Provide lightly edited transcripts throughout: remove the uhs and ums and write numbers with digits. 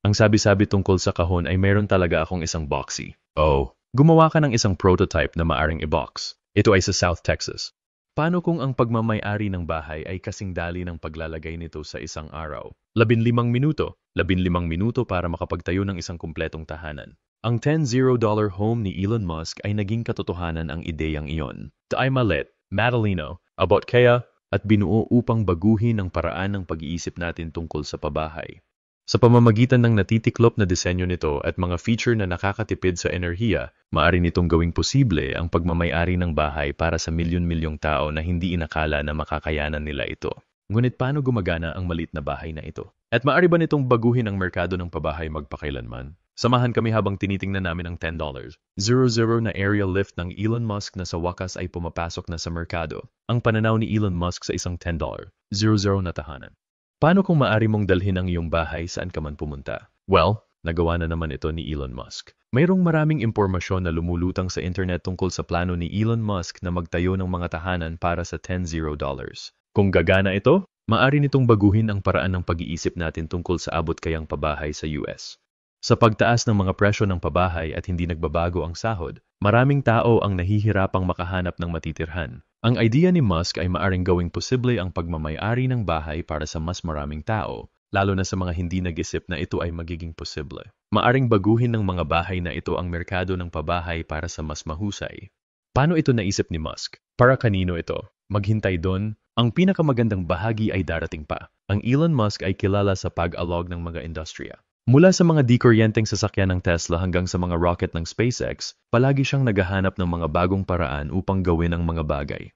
Ang sabi-sabi tungkol sa kahon ay meron talaga akong isang boxy. Oh, gumawa ka ng isang prototype na maaring i-box. Ito ay sa South Texas. Paano kung ang pagmamay-ari ng bahay ay kasing dali ng paglalagay nito sa isang araw? 15 minuto. 15 minuto para makapagtayo ng isang kumpletong tahanan. Ang $10 home ni Elon Musk ay naging katotohanan ang ideyang iyon. Taay malit, Matalino, about kaya, at binuo upang baguhin ang paraan ng pag-iisip natin tungkol sa pabahay. Sa pamamagitan ng natitiklop na disenyo nito at mga feature na nakakatipid sa enerhiya, maaari nitong gawing posible ang pagmamay-ari ng bahay para sa milyon-milyong tao na hindi inakala na makakayanan nila ito. Ngunit paano gumagana ang maliit na bahay na ito? At maaari ba nitong baguhin ang merkado ng pabahay magpakailanman? Samahan kami habang tinitingnan namin ang $10.00 na aerial lift ng Elon Musk na sa wakas ay pumapasok na sa merkado. Ang pananaw ni Elon Musk sa isang $10.00 na tahanan. Paano kung maaari mong dalhin ang iyong bahay saan ka man pumunta? Well, nagawa na naman ito ni Elon Musk. Mayroong maraming impormasyon na lumulutang sa internet tungkol sa plano ni Elon Musk na magtayo ng mga tahanan para sa $10. Kung gagana ito, maaari nitong baguhin ang paraan ng pag-iisip natin tungkol sa abot kayang pabahay sa US. Sa pagtaas ng mga presyo ng pabahay at hindi nagbabago ang sahod, maraming tao ang nahihirapang makahanap ng matitirhan. Ang idea ni Musk ay maaring gawing posible ang pagmamay-ari ng bahay para sa mas maraming tao, lalo na sa mga hindi nag-isip na ito ay magiging posible. Maaring baguhin ng mga bahay na ito ang merkado ng pabahay para sa mas mahusay. Paano ito naisip ni Musk? Para kanino ito? Maghintay doon, ang pinakamagandang bahagi ay darating pa. Ang Elon Musk ay kilala sa pag-alog ng mga industriya. Mula sa mga di-kuryenteng sasakyan ng Tesla hanggang sa mga rocket ng SpaceX, palagi siyang naghahanap ng mga bagong paraan upang gawin ang mga bagay.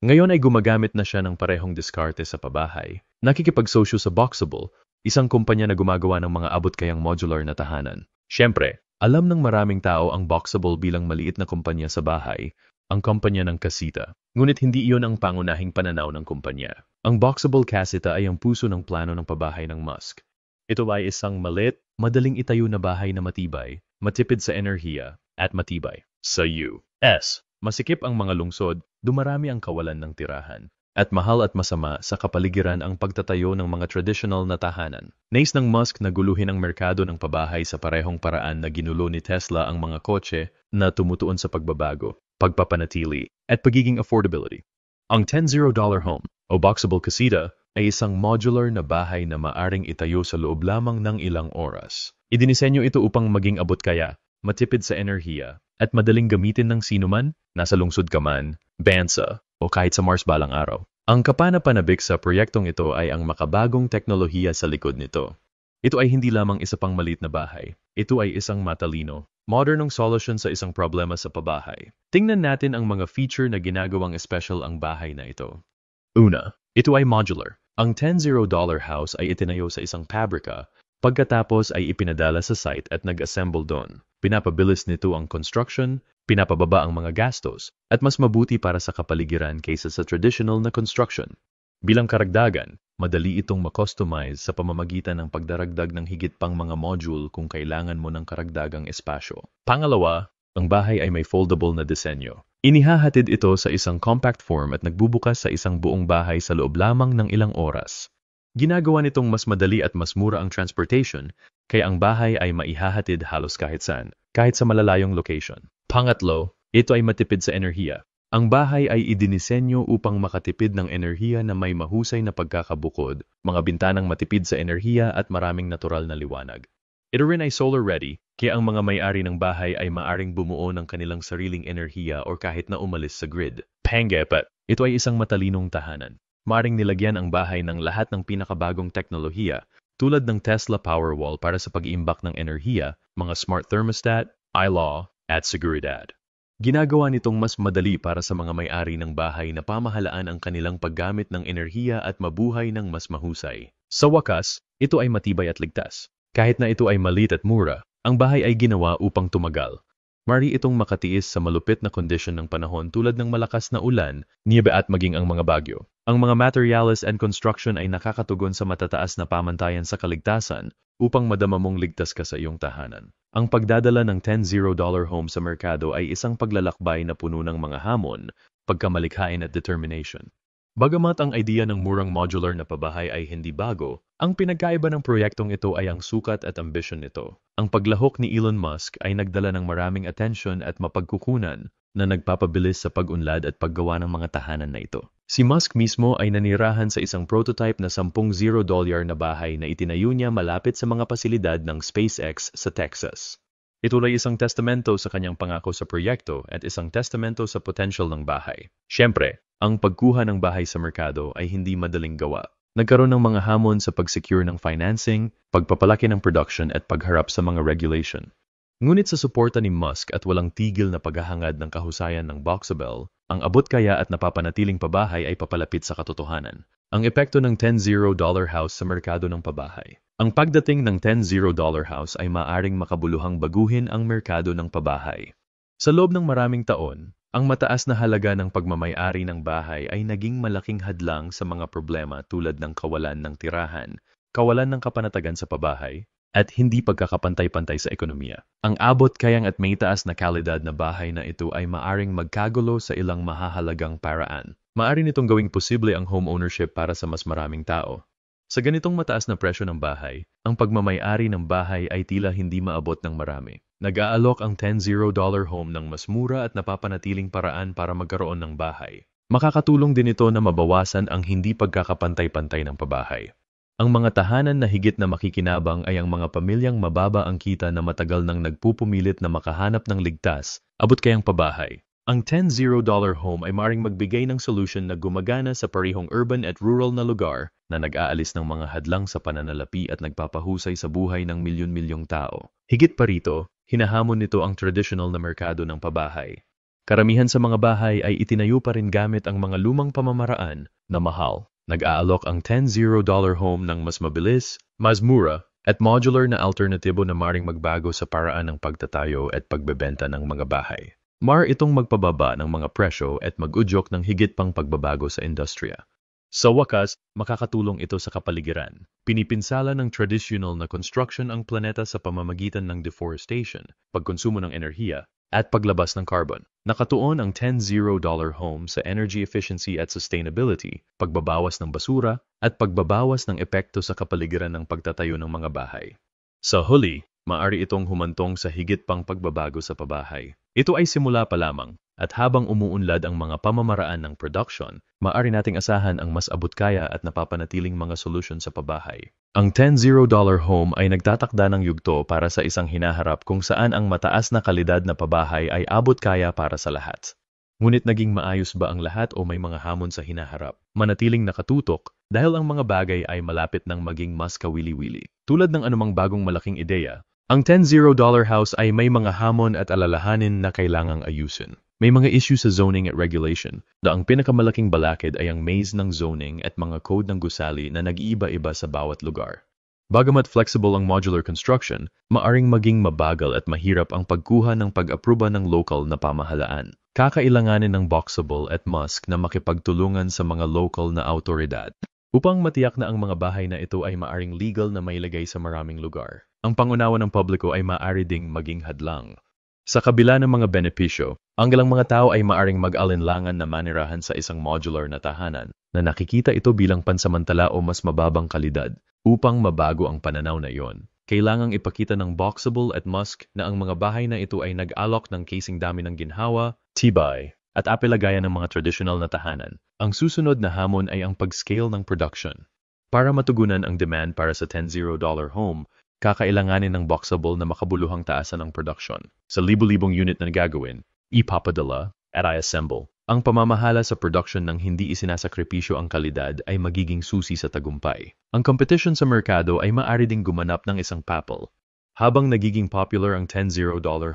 Ngayon ay gumagamit na siya ng parehong diskarte sa pabahay. Nakikipagsosyo sa Boxable, isang kumpanya na gumagawa ng mga abot-kayang modular na tahanan. Siyempre, alam ng maraming tao ang Boxable bilang maliit na kumpanya sa bahay, ang kumpanya ng kasita. Ngunit hindi iyon ang pangunahing pananaw ng kumpanya. Ang Boxable Casita ay ang puso ng plano ng pabahay ng Musk. Ito ay isang maliit, madaling itayo na bahay na matibay, matipid sa enerhiya, at matibay. Sa US, masikip ang mga lungsod, dumarami ang kawalan ng tirahan, at mahal at masama sa kapaligiran ang pagtatayo ng mga traditional na tahanan. Nais ng Musk na guluhin ang merkado ng pabahay sa parehong paraan na ginulo ni Tesla ang mga kotse na tumutuon sa pagbabago, pagpapanatili, at pagiging affordability. Ang $10 home, o Boxable Casita, ay isang modular na bahay na maaring itayo sa loob lamang ng ilang oras. Idinisenyo ito upang maging abot kaya, matipid sa enerhiya, at madaling gamitin ng sinuman, nasa lungsod ka man, bansa, o kahit sa Mars balang araw. Ang kapanapanabik sa proyektong ito ay ang makabagong teknolohiya sa likod nito. Ito ay hindi lamang isa pang maliit na bahay. Ito ay isang matalino, modernong solusyon sa isang problema sa pabahay. Tingnan natin ang mga feature na ginagawang special ang bahay na ito. Una, ito ay modular. Ang $10 house ay itinayo sa isang pabrika, pagkatapos ay ipinadala sa site at nag-assemble doon. Pinapabilis nito ang construction, pinapababa ang mga gastos, at mas mabuti para sa kapaligiran kaysa sa traditional na construction. Bilang karagdagan, madali itong makustomize sa pamamagitan ng pagdaragdag ng higit pang mga module kung kailangan mo ng karagdagang espasyo. Pangalawa, ang bahay ay may foldable na disenyo. Inihahatid ito sa isang compact form at nagbubukas sa isang buong bahay sa loob lamang ng ilang oras. Ginagawa nitong mas madali at mas mura ang transportation, kaya ang bahay ay maihahatid halos kahit saan, kahit sa malalayong location. Pangatlo, ito ay matipid sa enerhiya. Ang bahay ay idinisenyo upang makatipid ng enerhiya na may mahusay na pagkakabukod, mga bintanang matipid sa enerhiya at maraming natural na liwanag. Ito rin ay solar-ready, kaya ang mga may-ari ng bahay ay maaring bumuo ng kanilang sariling enerhiya o kahit na umalis sa grid. Pangapat, ito ay isang matalinong tahanan. Maaring nilagyan ang bahay ng lahat ng pinakabagong teknolohiya, tulad ng Tesla Powerwall para sa pag-iimbak ng enerhiya, mga smart thermostat, iLaw, at seguridad. Ginagawa nitong mas madali para sa mga may-ari ng bahay na pamahalaan ang kanilang paggamit ng enerhiya at mabuhay ng mas mahusay. Sa wakas, ito ay matibay at ligtas. Kahit na ito ay maliit at mura, ang bahay ay ginawa upang tumagal. Maaari itong makatiis sa malupit na kondisyon ng panahon tulad ng malakas na ulan, niebe at maging ang mga bagyo. Ang mga materials and construction ay nakakatugon sa matataas na pamantayan sa kaligtasan upang madama mong ligtas ka sa iyong tahanan. Ang pagdadala ng $10 home sa merkado ay isang paglalakbay na puno ng mga hamon, pagkamalikhain at determination. Bagamat ang idea ng murang modular na pabahay ay hindi bago, ang pinagkaiba ng proyektong ito ay ang sukat at ambisyon nito. Ang paglahok ni Elon Musk ay nagdala ng maraming atensyon at mapagkukunan na nagpapabilis sa pag-unlad at paggawa ng mga tahanan na ito. Si Musk mismo ay nanirahan sa isang prototype na $10 na bahay na itinayo niya malapit sa mga pasilidad ng SpaceX sa Texas. Ito ay isang testamento sa kanyang pangako sa proyekto at isang testamento sa potential ng bahay. Siyempre, ang pagkuha ng bahay sa merkado ay hindi madaling gawa. Nagkaroon ng mga hamon sa pag-secure ng financing, pagpapalaki ng production at pagharap sa mga regulation. Ngunit sa suporta ni Musk at walang tigil na paghahangad ng kahusayan ng Boxabel, ang abot kaya at napapanatiling pabahay ay papalapit sa katotohanan. Ang epekto ng $10 house sa merkado ng pabahay. Ang pagdating ng $10 house ay maaring makabuluhang baguhin ang merkado ng pabahay. Sa loob ng maraming taon, ang mataas na halaga ng pagmamay-ari ng bahay ay naging malaking hadlang sa mga problema tulad ng kawalan ng tirahan, kawalan ng kapanatagan sa pabahay, at hindi pagkakapantay-pantay sa ekonomiya. Ang abot kayang at may taas na kalidad na bahay na ito ay maaring magkagulo sa ilang mahahalagang paraan. Maari nitong gawing posible ang home ownership para sa mas maraming tao. Sa ganitong mataas na presyo ng bahay, ang pagmamay-ari ng bahay ay tila hindi maabot ng marami. Nag-aalok ang $10 home ng mas mura at napapanatiling paraan para magkaroon ng bahay. Makakatulong din ito na mabawasan ang hindi pagkakapantay-pantay ng pabahay. Ang mga tahanan na higit na makikinabang ay ang mga pamilyang mababa ang kita na matagal nang nagpupumilit na makahanap ng ligtas, abot kayang pabahay. Ang $10 home ay maring magbigay ng solution na gumagana sa parehong urban at rural na lugar na nag-aalis ng mga hadlang sa pananalapi at nagpapahusay sa buhay ng milyon-milyong tao. Higit pa rito, hinahamon nito ang traditional na merkado ng pabahay. Karamihan sa mga bahay ay itinayo pa rin gamit ang mga lumang pamamaraan na mahal. Nag-aalok ang $10 home ng mas mabilis, mas mura, at modular na alternatibo na maring magbago sa paraan ng pagtatayo at pagbebenta ng mga bahay. Itong magpababa ng mga presyo at mag-udyok ng higit pang pagbabago sa industriya. Sa wakas, makakatulong ito sa kapaligiran. Pinipinsala ng traditional na construction ang planeta sa pamamagitan ng deforestation, pagkonsumo ng enerhiya, at paglabas ng carbon. Nakatuon ang $10 home sa energy efficiency at sustainability, pagbabawas ng basura, at pagbabawas ng epekto sa kapaligiran ng pagtatayo ng mga bahay. Sa huli, maaari itong humantong sa higit pang pagbabago sa pabahay. Ito ay simula pa lamang, at habang umuunlad ang mga pamamaraan ng production, maaari nating asahan ang mas abot kaya at napapanatiling mga solusyon sa pabahay. Ang $10 home ay nagtatakda ng yugto para sa isang hinaharap kung saan ang mataas na kalidad na pabahay ay abot kaya para sa lahat. Ngunit naging maayos ba ang lahat o may mga hamon sa hinaharap? Manatiling nakatutok dahil ang mga bagay ay malapit ng maging mas kawili-wili. Tulad ng anumang bagong malaking ideya, ang $10 house ay may mga hamon at alalahanin na kailangang ayusin. May mga issue sa zoning at regulation na ang pinakamalaking balakid ay ang maze ng zoning at mga code ng gusali na nag-iiba-iba sa bawat lugar. Bagamat flexible ang modular construction, maaring maging mabagal at mahirap ang pagkuha ng pag-aproba ng local na pamahalaan. Kakailanganin ng Boxabel at Musk na makipagtulungan sa mga local na autoridad upang matiyak na ang mga bahay na ito ay maaring legal na mailagay sa maraming lugar. Ang pangunawa ng publiko ay maaari ding maging hadlang. Sa kabila ng mga benepisyo, ang ilang mga tao ay maaring mag-alinlangan na manirahan sa isang modular na tahanan na nakikita ito bilang pansamantala o mas mababang kalidad. Upang mabago ang pananaw na iyon, kailangang ipakita ng Boxabel at Musk na ang mga bahay na ito ay nag-alok ng kasing dami ng ginhawa, tibay, at apelagayan ng mga traditional na tahanan. Ang susunod na hamon ay ang pag-scale ng production. Para matugunan ang demand para sa $10 home, kakailanganin ng Boxabel na makabuluhang taasan ang production. Sa libu-libong unit na gagawin, ipapadala at i-assemble. Ang pamamahala sa production ng hindi isinasakripisyo ang kalidad ay magiging susi sa tagumpay. Ang competition sa merkado ay maaari ding gumanap ng isang papel. Habang nagiging popular ang $10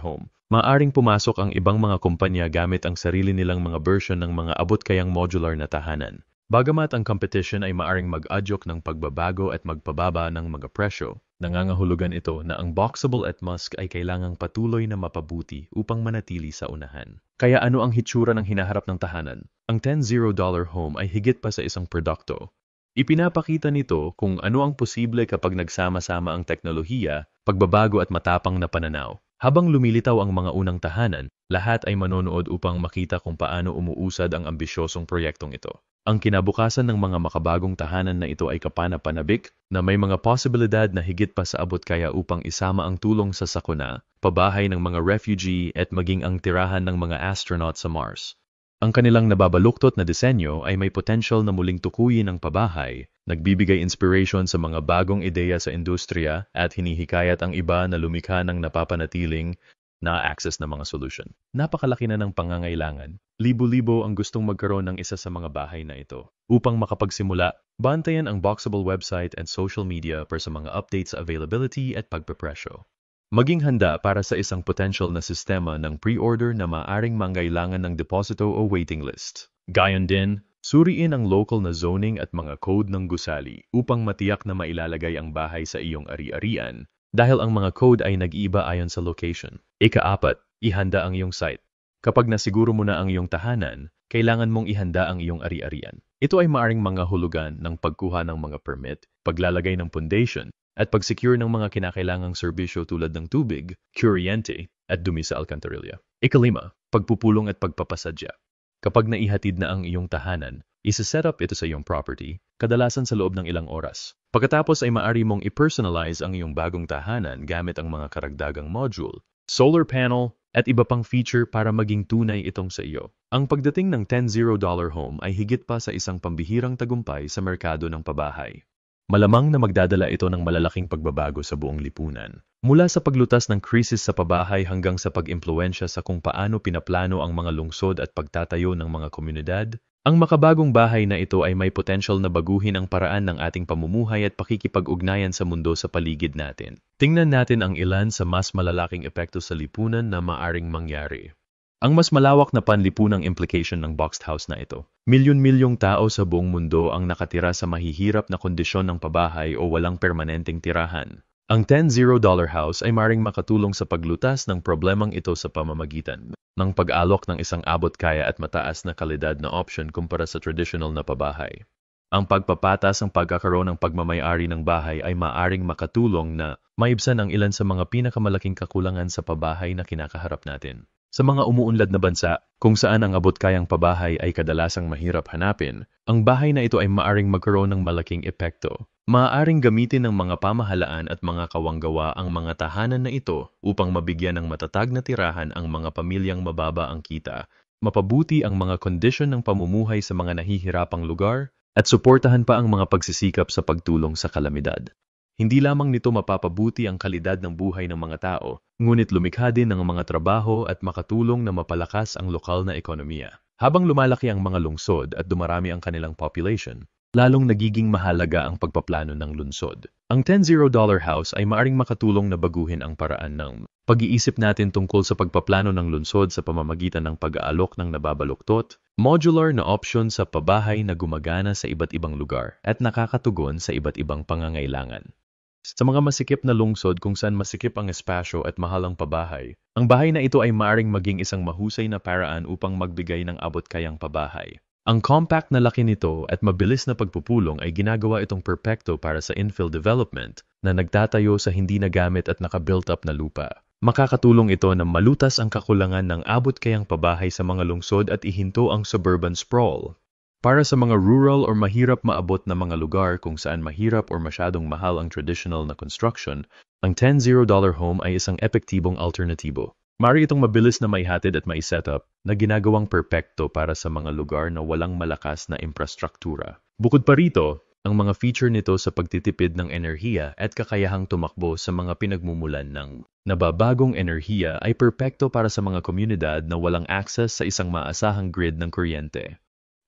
home, maaaring pumasok ang ibang mga kumpanya gamit ang sarili nilang mga version ng mga abot-kayang modular na tahanan. Bagamat ang competition ay maaring mag-adyok ng pagbabago at magpababa ng mga presyo, nangangahulugan ito na ang Boxabel at Musk ay kailangang patuloy na mapabuti upang manatili sa unahan. Kaya ano ang hitsura ng hinaharap ng tahanan? Ang $10 home ay higit pa sa isang produkto. Ipinapakita nito kung ano ang posible kapag nagsama-sama ang teknolohiya, pagbabago at matapang na pananaw. Habang lumilitaw ang mga unang tahanan, lahat ay manonood upang makita kung paano umuusad ang ambisyosong proyektong ito. Ang kinabukasan ng mga makabagong tahanan na ito ay kapanapanabik na may mga posibilidad na higit pa sa abot kaya upang isama ang tulong sa sakuna, pabahay ng mga refugee at maging ang tirahan ng mga astronaut sa Mars. Ang kanilang nababaluktot na disenyo ay may potential na muling tukuyin ang pabahay, nagbibigay inspiration sa mga bagong ideya sa industriya at hinihikayat ang iba na lumikha ng napapanatiling na access na mga solution. Napakalaki na ng pangangailangan. Libo-libo ang gustong magkaroon ng isa sa mga bahay na ito. Upang makapagsimula, bantayan ang Boxable website and social media para sa mga updates sa availability at pagpepresyo. Maging handa para sa isang potential na sistema ng pre-order na maaring mangailangan ng deposito o waiting list. Gayon din, suriin ang local na zoning at mga code ng gusali upang matiyak na mailalagay ang bahay sa iyong ari-arian dahil ang mga code ay nag-iiba ayon sa location. Ika-4, ihanda ang iyong site. Kapag nasiguro mo na ang iyong tahanan, kailangan mong ihanda ang iyong ari-arian. Ito ay maaring mga hulugan ng pagkuha ng mga permit, paglalagay ng foundation, at pag-secure ng mga kinakailangang serbisyo tulad ng tubig, kuryente, at dumi sa alcantarilla. Ika-5, pagpupulong at pagpapasadya. Kapag naihatid na ang iyong tahanan, isa-set up ito sa iyong property, kadalasan sa loob ng ilang oras. Pagkatapos ay maaari mong i-personalize ang iyong bagong tahanan gamit ang mga karagdagang module, solar panel, at iba pang feature para maging tunay itong sa iyo. Ang pagdating ng $10 home ay higit pa sa isang pambihirang tagumpay sa merkado ng pabahay. Malamang na magdadala ito ng malalaking pagbabago sa buong lipunan. Mula sa paglutas ng krisis sa pabahay hanggang sa pag-impluensya sa kung paano pinaplano ang mga lungsod at pagtatayo ng mga komunidad, ang makabagong bahay na ito ay may potential na baguhin ang paraan ng ating pamumuhay at pakikipag-ugnayan sa mundo sa paligid natin. Tingnan natin ang ilan sa mas malalaking epekto sa lipunan na maaring mangyari. Ang mas malawak na panlipunang implication ng boxed house na ito. Milyon-milyong tao sa buong mundo ang nakatira sa mahihirap na kondisyon ng pabahay o walang permanenteng tirahan. Ang $10 house ay maring makatulong sa paglutas ng problemang ito sa pamamagitan ng pag-alok ng isang abot kaya at mataas na kalidad na option kumpara sa traditional na pabahay. Ang pagpapatas ng pagkakaroon ng pagmamay-ari ng bahay ay maaring makatulong na maibsan ang ilan sa mga pinakamalaking kakulangan sa pabahay na kinakaharap natin. Sa mga umuunlad na bansa, kung saan ang abot kayang pabahay ay kadalasang mahirap hanapin, ang bahay na ito ay maaring magkaroon ng malaking epekto. Maaaring gamitin ng mga pamahalaan at mga kawanggawa ang mga tahanan na ito upang mabigyan ng matatag na tirahan ang mga pamilyang mababa ang kita, mapabuti ang mga kondisyon ng pamumuhay sa mga nahihirapang lugar, at suportahan pa ang mga pagsisikap sa pagtulong sa kalamidad. Hindi lamang nito mapapabuti ang kalidad ng buhay ng mga tao, ngunit lumikha din ng mga trabaho at makatulong na mapalakas ang lokal na ekonomiya. Habang lumalaki ang mga lungsod at dumarami ang kanilang population, lalong nagiging mahalaga ang pagpaplano ng lungsod. Ang $10 house ay maaring makatulong na baguhin ang paraan ng pag-iisip natin tungkol sa pagpaplano ng lungsod sa pamamagitan ng pag-aalok ng nababaluktot, modular na option sa pabahay na gumagana sa iba't ibang lugar at nakakatugon sa iba't ibang pangangailangan. Sa mga masikip na lungsod kung saan masikip ang espasyo at mahal ang pabahay, ang bahay na ito ay maaring maging isang mahusay na paraan upang magbigay ng abot kayang pabahay. Ang compact na laki nito at mabilis na pagpupulong ay ginagawa itong perpekto para sa infill development na nagtatayo sa hindi nagamit at naka-built up na lupa. Makakatulong ito na malutas ang kakulangan ng abot kayang pabahay sa mga lungsod at ihinto ang suburban sprawl. Para sa mga rural or mahirap maabot na mga lugar kung saan mahirap or masyadong mahal ang traditional na construction, ang $10 home ay isang epektibong alternatibo. Maaari itong mabilis na maihatid at mai-setup na ginagawang perpekto para sa mga lugar na walang malakas na infrastruktura. Bukod pa rito, ang mga feature nito sa pagtitipid ng enerhiya at kakayahang tumakbo sa mga pinagmumulan ng nababagong enerhiya ay perpekto para sa mga komunidad na walang access sa isang maasahang grid ng kuryente.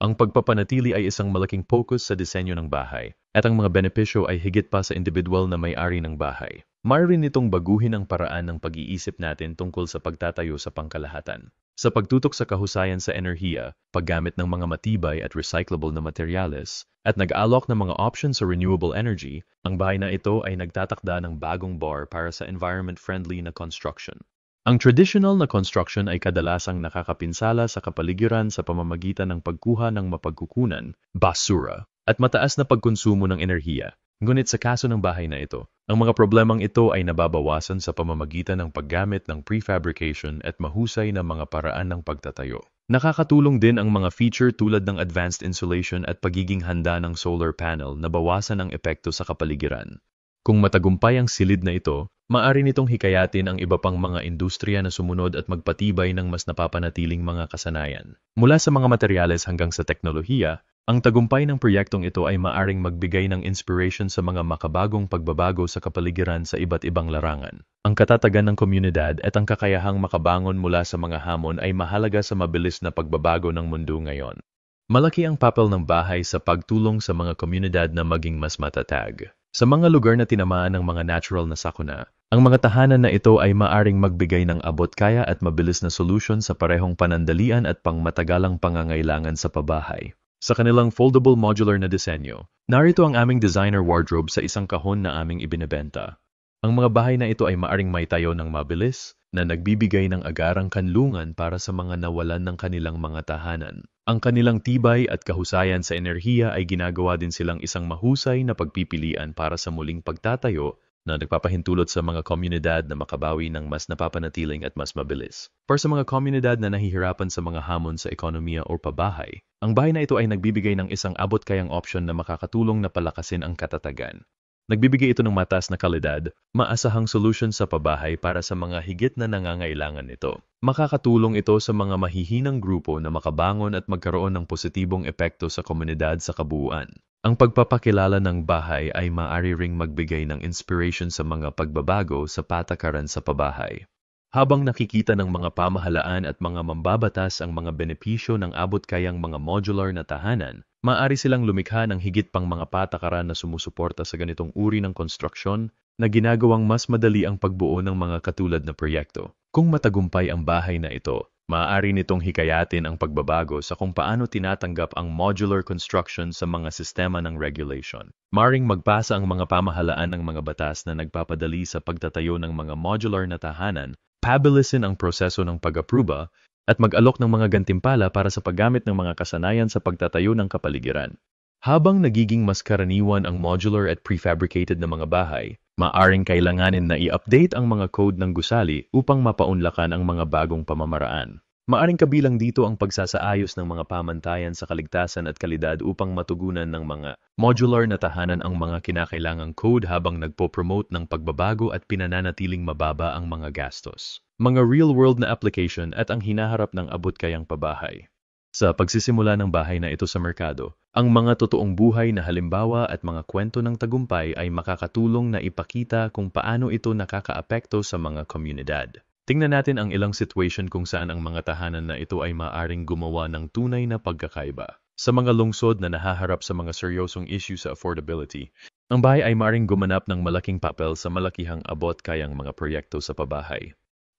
Ang pagpapanatili ay isang malaking focus sa disenyo ng bahay, at ang mga benepisyo ay higit pa sa individual na may-ari ng bahay. Maaari nitong baguhin ang paraan ng pag-iisip natin tungkol sa pagtatayo sa pangkalahatan. Sa pagtutok sa kahusayan sa enerhiya, paggamit ng mga matibay at recyclable na materyales, at nag-alok ng mga options sa renewable energy, ang bahay na ito ay nagtatakda ng bagong bar para sa environment-friendly na construction. Ang traditional na construction ay kadalasang nakakapinsala sa kapaligiran sa pamamagitan ng pagkuha ng mapagkukunan, basura, at mataas na pagkonsumo ng enerhiya. Ngunit sa kaso ng bahay na ito, Ang mga problemang ito ay nababawasan sa pamamagitan ng paggamit ng prefabrication at mahusay na mga paraan ng pagtatayo. Nakakatulong din ang mga feature tulad ng advanced insulation at pagiging handa ng solar panel na bawasan ang epekto sa kapaligiran. Kung matagumpay ang silid na ito, maaari nitong hikayatin ang iba pang mga industriya na sumunod at magpatibay ng mas napapanatiling mga kasanayan. Mula sa mga materyales hanggang sa teknolohiya, ang tagumpay ng proyektong ito ay maaring magbigay ng inspiration sa mga makabagong pagbabago sa kapaligiran sa iba't ibang larangan. Ang katatagan ng komunidad at ang kakayahang makabangon mula sa mga hamon ay mahalaga sa mabilis na pagbabago ng mundo ngayon. Malaki ang papel ng bahay sa pagtulong sa mga komunidad na maging mas matatag. Sa mga lugar na tinamaan ng mga natural na sakuna, ang mga tahanan na ito ay maaring magbigay ng abot-kaya at mabilis na solusyon sa parehong panandalian at pangmatagalang pangangailangan sa pabahay. Sa kanilang foldable modular na disenyo, narito ang aming designer wardrobe sa isang kahon na aming ibinebenta. Ang mga bahay na ito ay maaring maitayo ng mabilis, na nagbibigay ng agarang kanlungan para sa mga nawalan ng kanilang mga tahanan. Ang kanilang tibay at kahusayan sa enerhiya ay ginagawa din silang isang mahusay na pagpipilian para sa muling pagtatayo na nagpapahintulot sa mga komunidad na makabawi ng mas napapanatiling at mas mabilis. Para sa mga komunidad na nahihirapan sa mga hamon sa ekonomiya o pabahay, ang bahay na ito ay nagbibigay ng isang abot-kayang opsyon na makakatulong na palakasin ang katatagan. Nagbibigay ito ng mataas na kalidad, maasahang solusyon sa pabahay para sa mga higit na nangangailangan nito. Makakatulong ito sa mga mahihinang grupo na makabangon at magkaroon ng positibong epekto sa komunidad sa kabuuan. Ang pagpapakilala ng bahay ay maaari ring magbigay ng inspiration sa mga pagbabago sa patakaran sa pabahay. Habang nakikita ng mga pamahalaan at mga mambabatas ang mga benepisyo ng abot-kayang mga modular na tahanan, maaari silang lumikha ng higit pang mga patakaran na sumusuporta sa ganitong uri ng konstruksyon na ginagawang mas madali ang pagbuo ng mga katulad na proyekto. Kung matagumpay ang bahay na ito, maaari nitong hikayatin ang pagbabago sa kung paano tinatanggap ang modular construction sa mga sistema ng regulation. Maaring magpasa ang mga pamahalaan ng mga batas na nagpapadali sa pagtatayo ng mga modular na tahanan, pabilisin ang proseso ng pag-apruba, at mag-alok ng mga gantimpala para sa paggamit ng mga kasanayan sa pagtatayo ng kapaligiran. Habang nagiging mas karaniwan ang modular at prefabricated na mga bahay, maaring kailanganin na i-update ang mga code ng gusali upang mapaunlakan ang mga bagong pamamaraan. Maaring kabilang dito ang pagsasaayos ng mga pamantayan sa kaligtasan at kalidad upang matugunan ng mga modular na tahanan ang mga kinakailangang code habang nagpo-promote ng pagbabago at pinananatiling mababa ang mga gastos. Mga real-world na application at ang hinaharap ng abot-kayang pabahay. Sa pagsisimula ng bahay na ito sa merkado, ang mga totoong buhay na halimbawa at mga kwento ng tagumpay ay makakatulong na ipakita kung paano ito nakakaapekto sa mga komunidad. Tingnan natin ang ilang situation kung saan ang mga tahanan na ito ay maaring gumawa ng tunay na pagkakaiba. Sa mga lungsod na nahaharap sa mga seryosong issue sa affordability, ang bahay ay maaring gumanap ng malaking papel sa malakihang abot-kayang mga proyekto sa pabahay.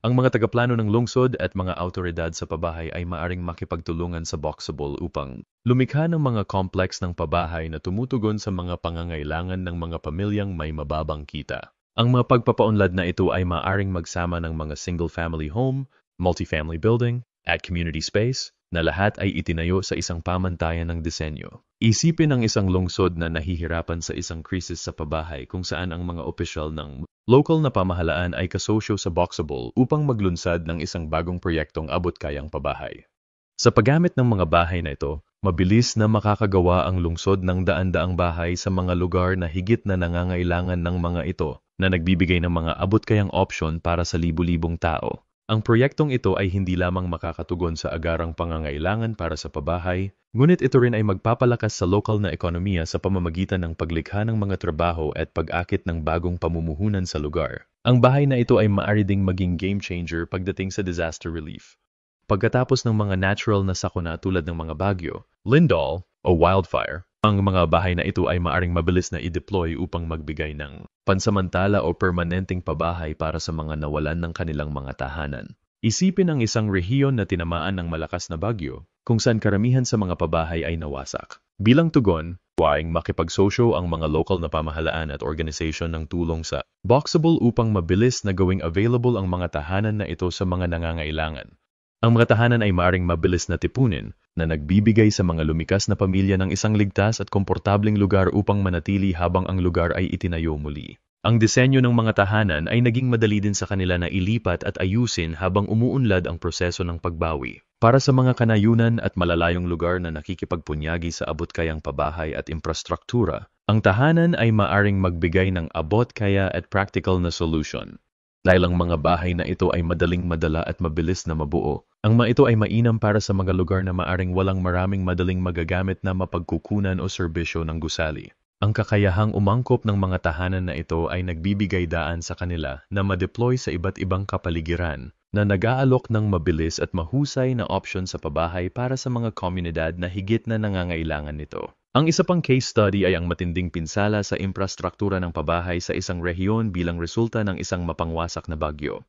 Ang mga tagaplano ng lungsod at mga awtoridad sa pabahay ay maaring makipagtulungan sa Boxable upang lumikha ng mga complex ng pabahay na tumutugon sa mga pangangailangan ng mga pamilyang may mababang kita. Ang mga pagpapaunlad na ito ay maaring magsama ng mga single-family home, multifamily building, at community space na lahat ay itinayo sa isang pamantayan ng disenyo. Isipin ang isang lungsod na nahihirapan sa isang krisis sa pabahay kung saan ang mga opisyal ng local na pamahalaan ay kasosyo sa Boxable upang maglunsad ng isang bagong proyektong abot-kayang pabahay. Sa paggamit ng mga bahay na ito, mabilis na makakagawa ang lungsod ng daan-daang bahay sa mga lugar na higit na nangangailangan ng mga ito na nagbibigay ng mga abot-kayang opsyon para sa libu-libong tao. Ang proyektong ito ay hindi lamang makakatugon sa agarang pangangailangan para sa pabahay, ngunit ito rin ay magpapalakas sa lokal na ekonomiya sa pamamagitan ng paglikha ng mga trabaho at pag-akit ng bagong pamumuhunan sa lugar. Ang bahay na ito ay maaari ding maging game changer pagdating sa disaster relief. Pagkatapos ng mga natural na sakuna tulad ng mga bagyo, lindol o wildfire, ang mga bahay na ito ay maaring mabilis na i-deploy upang magbigay ng pansamantala o permanenteng pabahay para sa mga nawalan ng kanilang mga tahanan. Isipin ang isang rehiyon na tinamaan ng malakas na bagyo, kung saan karamihan sa mga pabahay ay nawasak. Bilang tugon, huwag makipagsosyo ang mga local na pamahalaan at organisasyon ng tulong sa Boxable upang mabilis na gawing available ang mga tahanan na ito sa mga nangangailangan. Ang mga tahanan ay maaring mabilis na tipunin na nagbibigay sa mga lumikas na pamilya ng isang ligtas at komportableng lugar upang manatili habang ang lugar ay itinayo muli. Ang disenyo ng mga tahanan ay naging madali din sa kanila na ilipat at ayusin habang umuunlad ang proseso ng pagbawi. Para sa mga kanayunan at malalayong lugar na nakikipagpunyagi sa abot-kayang pabahay at infrastruktura, ang tahanan ay maaring magbigay ng abot-kaya at practical na solution. Dahil ang mga bahay na ito ay madaling madala at mabilis na mabuo, ang mga ito ay mainam para sa mga lugar na maaring walang maraming madaling magagamit na mapagkukunan o serbisyo ng gusali. Ang kakayahang umangkop ng mga tahanan na ito ay nagbibigay daan sa kanila na ma-deploy sa iba't ibang kapaligiran na nag-aalok ng mabilis at mahusay na option sa pabahay para sa mga komunidad na higit na nangangailangan nito. Ang isa pang case study ay ang matinding pinsala sa infrastruktura ng pabahay sa isang rehiyon bilang resulta ng isang mapangwasak na bagyo.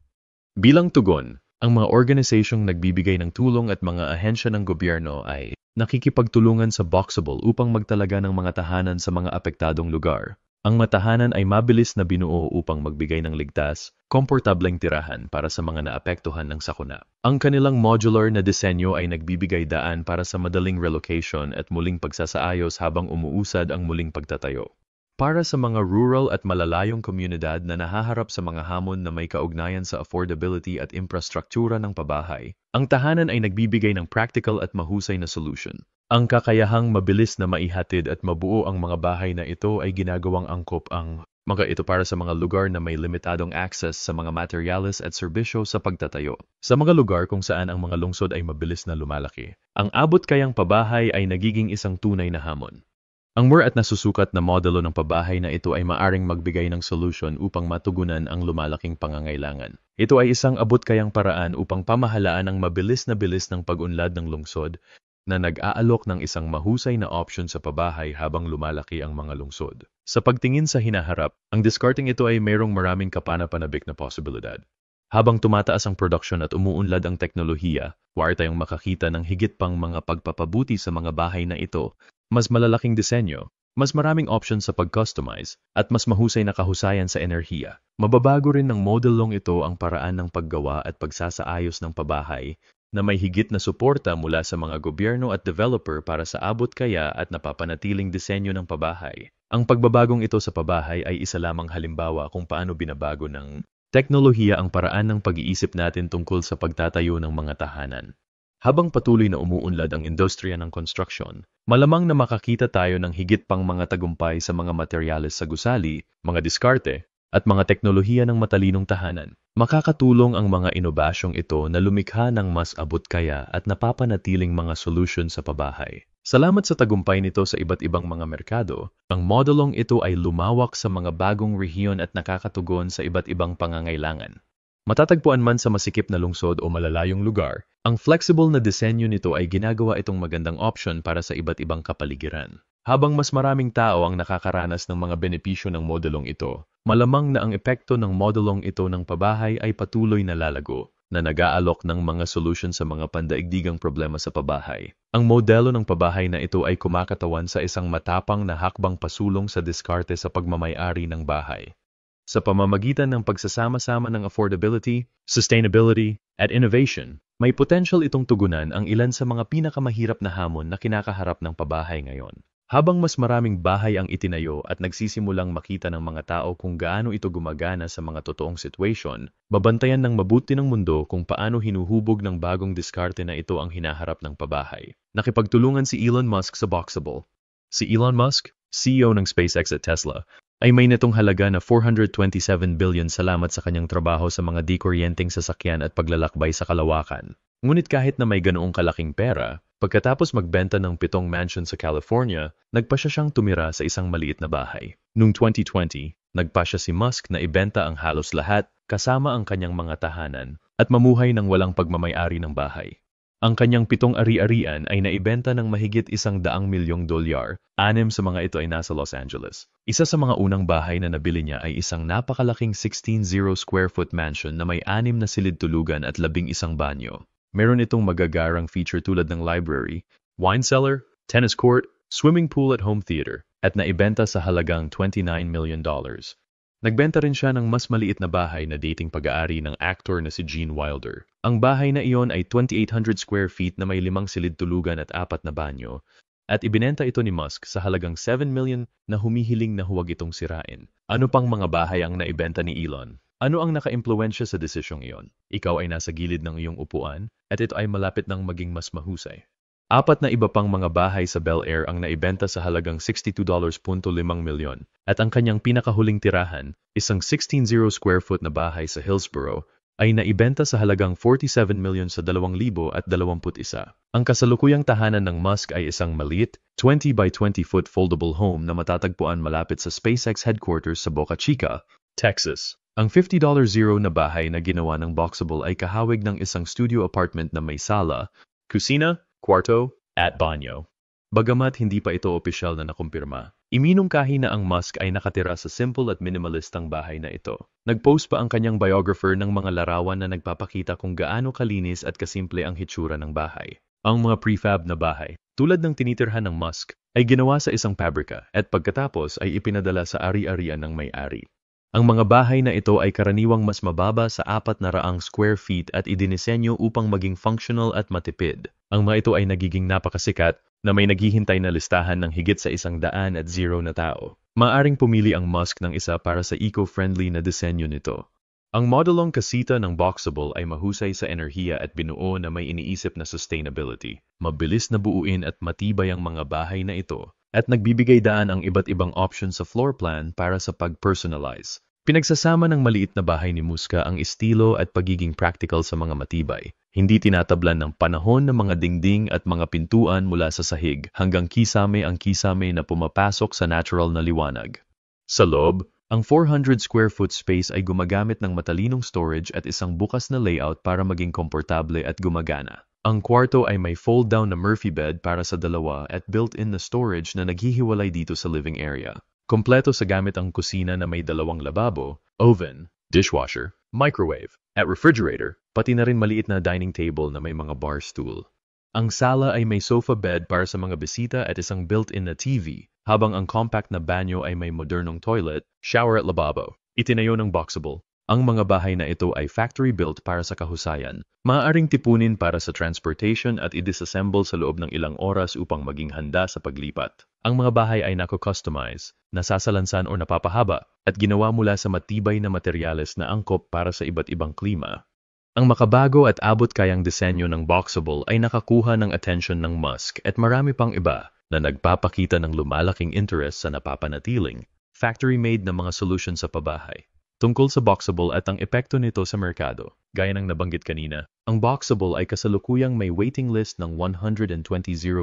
Bilang tugon, ang mga organisasyong nagbibigay ng tulong at mga ahensya ng gobyerno ay nakikipagtulungan sa Boxable upang magtalaga ng mga tahanan sa mga apektadong lugar. Ang matahanan ay mabilis na binuo upang magbigay ng ligtas, komportableng tirahan para sa mga naapektuhan ng sakuna. Ang kanilang modular na disenyo ay nagbibigay daan para sa madaling relocation at muling pagsasaayos habang umuusad ang muling pagtatayo. Para sa mga rural at malalayong komunidad na nahaharap sa mga hamon na may kaugnayan sa affordability at infrastruktura ng pabahay, ang tahanan ay nagbibigay ng practical at mahusay na solution. Ang kakayahang mabilis na maihatid at mabuo ang mga bahay na ito ay ginagawang angkop ang mga ito para sa mga lugar na may limitadong access sa mga materyales at serbisyo sa pagtatayo. Sa mga lugar kung saan ang mga lungsod ay mabilis na lumalaki, ang abot-kayang pabahay ay nagiging isang tunay na hamon. Ang more at nasusukat na modelo ng pabahay na ito ay maaring magbigay ng solusyon upang matugunan ang lumalaking pangangailangan. Ito ay isang abot-kayang paraan upang pamahalaan ang mabilis na bilis ng pag-unlad ng lungsod na nag-aalok ng isang mahusay na option sa pabahay habang lumalaki ang mga lungsod. Sa pagtingin sa hinaharap, ang discarding ito ay mayroong maraming kapanapanabik na posibilidad. Habang tumataas ang production at umuunlad ang teknolohiya, wari tayong makakita ng higit pang mga pagpapabuti sa mga bahay na ito, mas malalaking disenyo, mas maraming options sa pag-customize, at mas mahusay na kahusayan sa enerhiya. Mababago rin ng modelong ito ang paraan ng paggawa at pagsasaayos ng pabahay na may higit na suporta mula sa mga gobyerno at developer para sa abot-kaya at napapanatiling disenyo ng pabahay. Ang pagbabagong ito sa pabahay ay isa lamang halimbawa kung paano binabago ng teknolohiya ang paraan ng pag-iisip natin tungkol sa pagtatayo ng mga tahanan. Habang patuloy na umuunlad ang industriya ng construction, malamang na makakita tayo ng higit pang mga tagumpay sa mga materyales sa gusali, mga diskarte, at mga teknolohiya ng matalinong tahanan. Makakatulong ang mga inobasyong ito na lumikha ng mas abot-kaya at napapanatiling mga solusyon sa pabahay. Salamat sa tagumpay nito sa iba't ibang mga merkado, ang modelong ito ay lumawak sa mga bagong rehiyon at nakakatugon sa iba't ibang pangangailangan. Matatagpuan man sa masikip na lungsod o malalayong lugar, ang flexible na disenyo nito ay ginagawa itong magandang option para sa iba't ibang kapaligiran. Habang mas maraming tao ang nakakaranas ng mga benepisyo ng modelong ito, malamang na ang epekto ng modelong ito ng pabahay ay patuloy na lalago, na nag-aalok ng mga solusyon sa mga pandaigdigang problema sa pabahay. Ang modelo ng pabahay na ito ay kumakatawan sa isang matapang na hakbang pasulong sa diskarte sa pagmamay-ari ng bahay. Sa pamamagitan ng pagsasama-sama ng affordability, sustainability, at innovation, may potential itong tugunan ang ilan sa mga pinakamahirap na hamon na kinakaharap ng pabahay ngayon. Habang mas maraming bahay ang itinayo at nagsisimulang makita ng mga tao kung gaano ito gumagana sa mga totoong situation, babantayan ng mabuti ng mundo kung paano hinuhubog ng bagong diskarte na ito ang hinaharap ng pabahay. Nakipagtulungan si Elon Musk sa Boxable. Si Elon Musk, CEO ng SpaceX at Tesla, ay may netong halaga na 427 billion salamat sa kanyang trabaho sa mga di-kuryenteng sasakyan at paglalakbay sa kalawakan. Ngunit kahit na may ganoong kalaking pera, pagkatapos magbenta ng 7 mansion sa California, nagpasya siyang tumira sa isang maliit na bahay. Noong 2020, nagpasya si Musk na ibenta ang halos lahat kasama ang kanyang mga tahanan at mamuhay ng walang pagmamay-ari ng bahay. Ang kanyang 7 ari-arian ay naibenta ng mahigit $100 milyong, 6 sa mga ito ay nasa Los Angeles. Isa sa mga unang bahay na nabili niya ay isang napakalaking 16 square foot mansion na may 6 na silid tulugan at 11 banyo. Meron itong magagarang feature tulad ng library, wine cellar, tennis court, swimming pool at home theater, at naibenta sa halagang $29 million. Nagbenta rin siya ng mas maliit na bahay na dating pag-aari ng actor na si Gene Wilder. Ang bahay na iyon ay 2,800 square feet na may 5 silid tulugan at 4 na banyo, at ibinenta ito ni Musk sa halagang 7 million na humihiling na huwag itong sirain. Ano pang mga bahay ang naibenta ni Elon? Ano ang naka-impluwensya sa desisyong iyon? Ikaw ay nasa gilid ng iyong upuan at ito ay malapit ng maging mas mahusay. Apat na iba pang mga bahay sa Bel Air ang naibenta sa halagang $62.5 milyon at ang kanyang pinakahuling tirahan, isang 16-0 square foot na bahay sa Hillsborough, ay naibenta sa halagang 47 million sa 2021. Ang kasalukuyang tahanan ng Musk ay isang maliit, 20 by 20 foot foldable home na matatagpuan malapit sa SpaceX headquarters sa Boca Chica, Texas. Ang $50 zero na bahay na ginawa ng Boxable ay kahawig ng isang studio apartment na may sala, kusina, kwarto, at banyo. Bagamat hindi pa ito opisyal na nakumpirma, iminungkahi na ang Musk ay nakatira sa simple at minimalistang bahay na ito. Nag-post pa ang kanyang biographer ng mga larawan na nagpapakita kung gaano kalinis at kasimple ang hitsura ng bahay. Ang mga prefab na bahay, tulad ng tinitirhan ng Musk, ay ginawa sa isang pabrika at pagkatapos ay ipinadala sa ari-arian ng may-ari. Ang mga bahay na ito ay karaniwang mas mababa sa 400 square feet at idinisenyo upang maging functional at matipid. Ang mga ito ay nagiging napakasikat na may naghihintay na listahan ng higit sa 100 at 0 na tao. Maaring pumili ang Musk ng isa para sa eco-friendly na disenyo nito. Ang modelong kasita ng Boxable ay mahusay sa enerhiya at binuo na may iniisip na sustainability. Mabilis na buuin at matibay ang mga bahay na ito at nagbibigay daan ang iba't ibang options sa floor plan para sa pag-personalize. Pinagsasama ng maliit na bahay ni Muska ang estilo at pagiging practical sa mga matibay. Hindi tinatablan ng panahon ng mga dingding at mga pintuan mula sa sahig hanggang kisame ang kisame na pumapasok sa natural na liwanag. Sa loob, ang 400 square foot space ay gumagamit ng matalinong storage at isang bukas na layout para maging komportable at gumagana. Ang kwarto ay may fold-down na Murphy bed para sa dalawa at built-in na storage na naghihiwalay dito sa living area. Kompleto sa gamit ang kusina na may 2 lababo, oven, dishwasher, microwave, at refrigerator, pati na rin maliit na dining table na may mga bar stool. Ang sala ay may sofa bed para sa mga bisita at isang built-in na TV, habang ang compact na banyo ay may modernong toilet, shower at lababo. Itinayo ng Boxable. Ang mga bahay na ito ay factory-built para sa kahusayan. Maaaring tipunin para sa transportation at i-disassemble sa loob ng ilang oras upang maging handa sa paglipat. Ang mga bahay ay nako-customize, nasasalansan o napapahaba, at ginawa mula sa matibay na materyales na angkop para sa iba't ibang klima. Ang makabago at abot-kayang disenyo ng Boxable ay nakakuha ng atensyon ng Musk at marami pang iba na nagpapakita ng lumalaking interest sa napapanatiling, factory-made na mga solusyon sa pabahay. Tungkol sa Boxable at ang epekto nito sa merkado, gaya ng nabanggit kanina, ang Boxable ay kasalukuyang may waiting list ng 120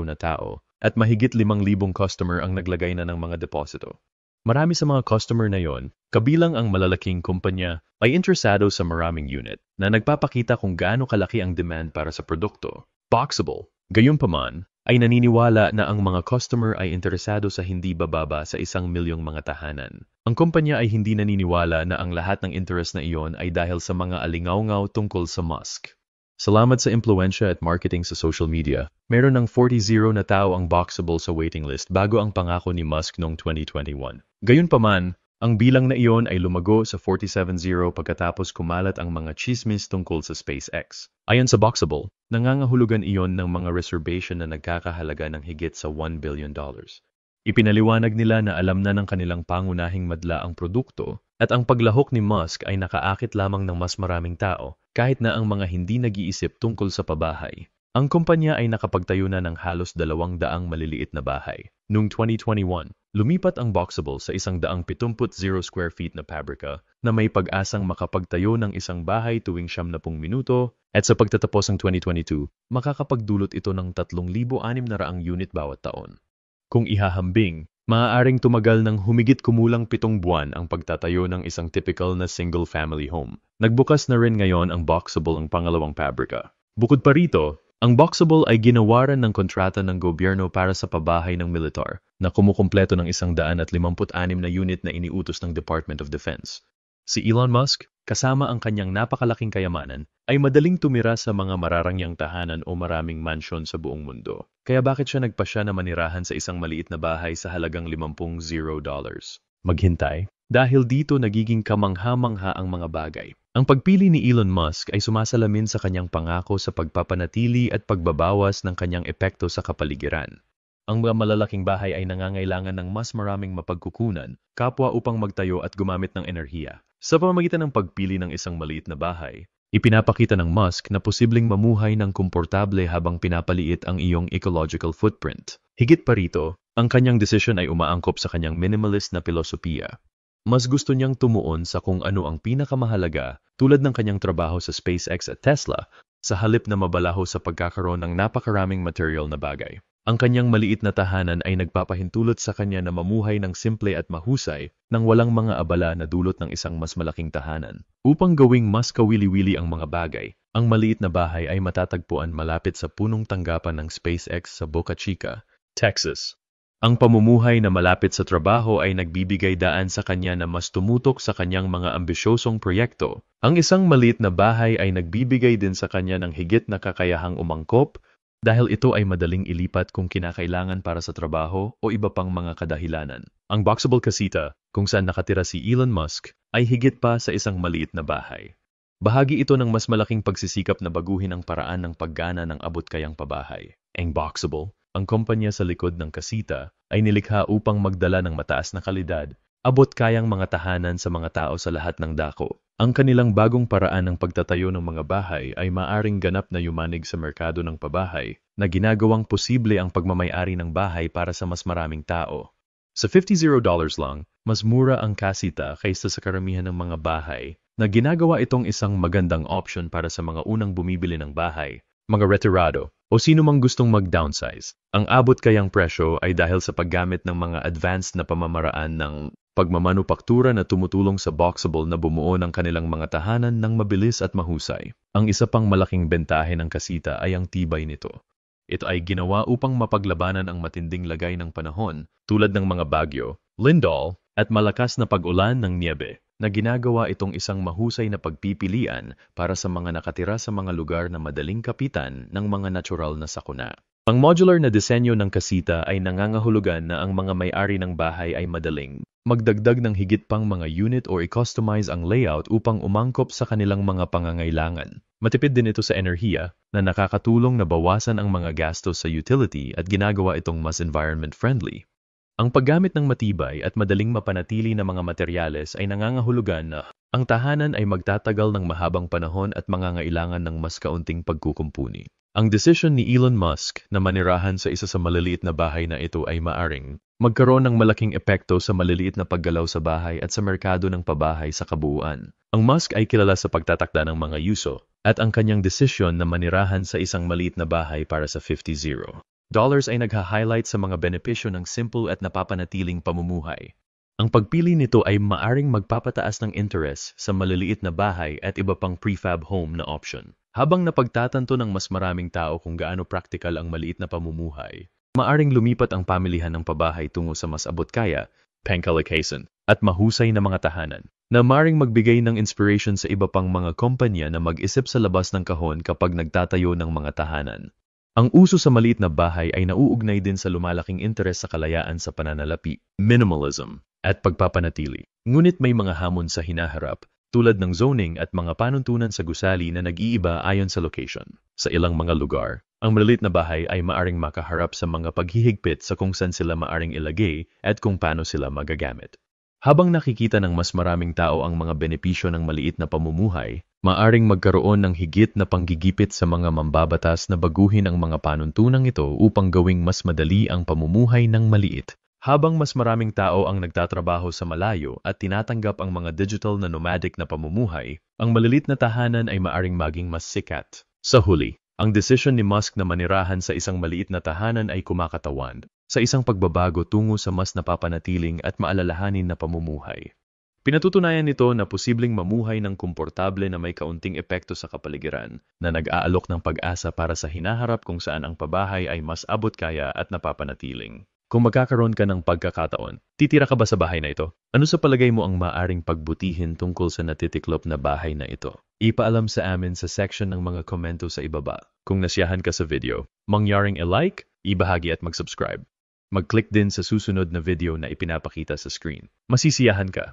na tao at mahigit 5,000 customer ang naglagay na ng mga deposito. Marami sa mga customer na yon, kabilang ang malalaking kumpanya, ay interesado sa maraming unit na nagpapakita kung gaano kalaki ang demand para sa produkto. Boxable, gayunpaman, ay naniniwala na ang mga customer ay interesado sa hindi bababa sa 1 milyong mga tahanan. Ang kumpanya ay hindi naniniwala na ang lahat ng interest na iyon ay dahil sa mga alingaw-ngaw tungkol sa Musk. Salamat sa impluensya at marketing sa social media. Meron ng 40 na tao ang Boxable sa waiting list bago ang pangako ni Musk noong 2021. Gayunpaman, ang bilang na iyon ay lumago sa 47 pagkatapos kumalat ang mga chismis tungkol sa SpaceX. Ayon sa Boxable, nangangahulugan iyon ng mga reservation na nagkakahalaga ng higit sa $1 billion. Ipinaliwanag nila na alam na ng kanilang pangunahing madla ang produkto at ang paglahok ni Musk ay nakaakit lamang ng mas maraming tao kahit na ang mga hindi nag-iisip tungkol sa pabahay. Ang kumpanya ay nakapagtayo na ng halos 200 maliliit na bahay. Noong 2021, lumipat ang Boxable sa 170 square feet na pabrika na may pag-asang makapagtayo ng isang bahay tuwing 70 minuto at sa pagtatapos ng 2022, makakapagdulot ito ng 3,600 unit bawat taon. Kung ihahambing, maaaring tumagal ng humigit kumulang 7 buwan ang pagtatayo ng isang typical na single-family home. Nagbukas na rin ngayon ang Boxable ang pangalawang pabrika. Bukod pa rito, ang Boxable ay ginawaran ng kontrata ng gobyerno para sa pabahay ng militar na kumukumpleto ng 156 na unit na iniutos ng Department of Defense. Si Elon Musk, kasama ang kanyang napakalaking kayamanan, ay madaling tumira sa mga mararangyang tahanan o maraming mansyon sa buong mundo. Kaya bakit siya nagpasya na manirahan sa isang maliit na bahay sa halagang $50? Maghintay, dahil dito nagiging kamangha-mangha ang mga bagay. Ang pagpili ni Elon Musk ay sumasalamin sa kanyang pangako sa pagpapanatili at pagbabawas ng kanyang epekto sa kapaligiran. Ang mga malalaking bahay ay nangangailangan ng mas maraming mapagkukunan, kapwa upang magtayo at gumamit ng enerhiya. Sa pamamagitan ng pagpili ng isang maliit na bahay, ipinapakita ng Musk na posibleng mamuhay ng komportable habang pinapaliit ang iyong ecological footprint. Higit pa rito, ang kanyang desisyon ay umaangkop sa kanyang minimalist na filosofiya. Mas gusto niyang tumuon sa kung ano ang pinakamahalaga, tulad ng kanyang trabaho sa SpaceX at Tesla, sa halip na mabalaho sa pagkakaroon ng napakaraming material na bagay. Ang kanyang maliit na tahanan ay nagpapahintulot sa kanya na mamuhay ng simple at mahusay nang walang mga abala na dulot ng isang mas malaking tahanan. Upang gawing mas kawili-wili ang mga bagay, ang maliit na bahay ay matatagpuan malapit sa punong tanggapan ng SpaceX sa Boca Chica, Texas. Ang pamumuhay na malapit sa trabaho ay nagbibigay daan sa kanya na mas tumutok sa kanyang mga ambisyosong proyekto. Ang isang maliit na bahay ay nagbibigay din sa kanya ng higit na kakayahang umangkop dahil ito ay madaling ilipat kung kinakailangan para sa trabaho o iba pang mga kadahilanan. Ang boxable casita, kung saan nakatira si Elon Musk, ay higit pa sa isang maliit na bahay. Bahagi ito ng mas malaking pagsisikap na baguhin ang paraan ng paggana ng abot-kayang pabahay. Ang boxable, ang kumpanya sa likod ng kasita, ay nilikha upang magdala ng mataas na kalidad, abot-kayang mga tahanan sa mga tao sa lahat ng dako. Ang kanilang bagong paraan ng pagtatayo ng mga bahay ay maaring ganap na yumanig sa merkado ng pabahay na ginagawang posible ang pagmamay-ari ng bahay para sa mas maraming tao. Sa $50 lang, mas mura ang kasita kaysa sa karamihan ng mga bahay na ginagawa itong isang magandang option para sa mga unang bumibili ng bahay, mga retirado, o sino mang gustong mag-downsize. Ang abot kayang presyo ay dahil sa paggamit ng mga advanced na pamamaraan ng pagmamanupaktura na tumutulong sa boxable na bumuo ng kanilang mga tahanan ng mabilis at mahusay. Ang isa pang malaking bentahe ng kasita ay ang tibay nito. Ito ay ginawa upang mapaglabanan ang matinding lagay ng panahon tulad ng mga bagyo, lindol, at malakas na pag-ulan ng niebe, na ginagawa itong isang mahusay na pagpipilian para sa mga nakatira sa mga lugar na madaling kapitan ng mga natural na sakuna. Ang modular na disenyo ng kasita ay nangangahulugan na ang mga may-ari ng bahay ay madaling magdagdag ng higit pang mga unit o i-customize ang layout upang umangkop sa kanilang mga pangangailangan. Matipid din ito sa enerhiya na nakakatulong na bawasan ang mga gastos sa utility at ginagawa itong mas environment-friendly. Ang paggamit ng matibay at madaling mapanatili na mga materyales ay nangangahulugan na ang tahanan ay magtatagal ng mahabang panahon at mangangailangan ng mas kaunting pagkukumpuni. Ang desisyon ni Elon Musk na manirahan sa isa sa maliliit na bahay na ito ay maaring magkaroon ng malaking epekto sa maliliit na paggalaw sa bahay at sa merkado ng pabahay sa kabuuan. Ang Musk ay kilala sa pagtatakda ng mga yuso at ang kanyang desisyon na manirahan sa isang maliit na bahay para sa $50 ay nagha-highlight sa mga benepisyo ng simple at napapanatiling pamumuhay. Ang pagpili nito ay maaring magpapataas ng interest sa maliliit na bahay at iba pang prefab home na option. Habang napagtatanto ng mas maraming tao kung gaano practical ang maliit na pamumuhay, maaring lumipat ang pamilihan ng pabahay tungo sa mas abot-kaya, pangkalakasan, at mahusay na mga tahanan, na maaring magbigay ng inspiration sa iba pang mga kumpanya na mag-isip sa labas ng kahon kapag nagtatayo ng mga tahanan. Ang uso sa maliit na bahay ay nauugnay din sa lumalaking interes sa kalayaan sa pananalapi, minimalism, at pagpapanatili. Ngunit may mga hamon sa hinaharap, tulad ng zoning at mga panuntunan sa gusali na nag-iiba ayon sa location. Sa ilang mga lugar, ang maliit na bahay ay maaring makaharap sa mga paghihigpit sa kung saan sila maaring ilagay at kung paano sila magagamit. Habang nakikita ng mas maraming tao ang mga benepisyo ng maliit na pamumuhay, maaring magkaroon ng higit na panggigipit sa mga mambabatas na baguhin ang mga panuntunang ito upang gawing mas madali ang pamumuhay ng maliit. Habang mas maraming tao ang nagtatrabaho sa malayo at tinatanggap ang mga digital na nomadic na pamumuhay, ang malilit na tahanan ay maaring maging mas sikat. Sa huli, ang desisyon ni Musk na manirahan sa isang maliit na tahanan ay kumakatawan sa isang pagbabago tungo sa mas napapanatiling at maalalahanin na pamumuhay. Pinatutunayan nito na posibleng mamuhay ng komportable na may kaunting epekto sa kapaligiran na nag-aalok ng pag-asa para sa hinaharap kung saan ang pabahay ay mas abot-kaya at napapanatiling. Kung magkakaroon ka ng pagkakataon, titira ka ba sa bahay na ito? Ano sa palagay mo ang maaring pagbutihin tungkol sa natitiklop na bahay na ito? Ipaalam sa amin sa section ng mga komento sa ibaba. Kung nasiyahan ka sa video, mangyaring i-like, ibahagi at mag-subscribe. Mag-click din sa susunod na video na ipinapakita sa screen. Masisiyahan ka!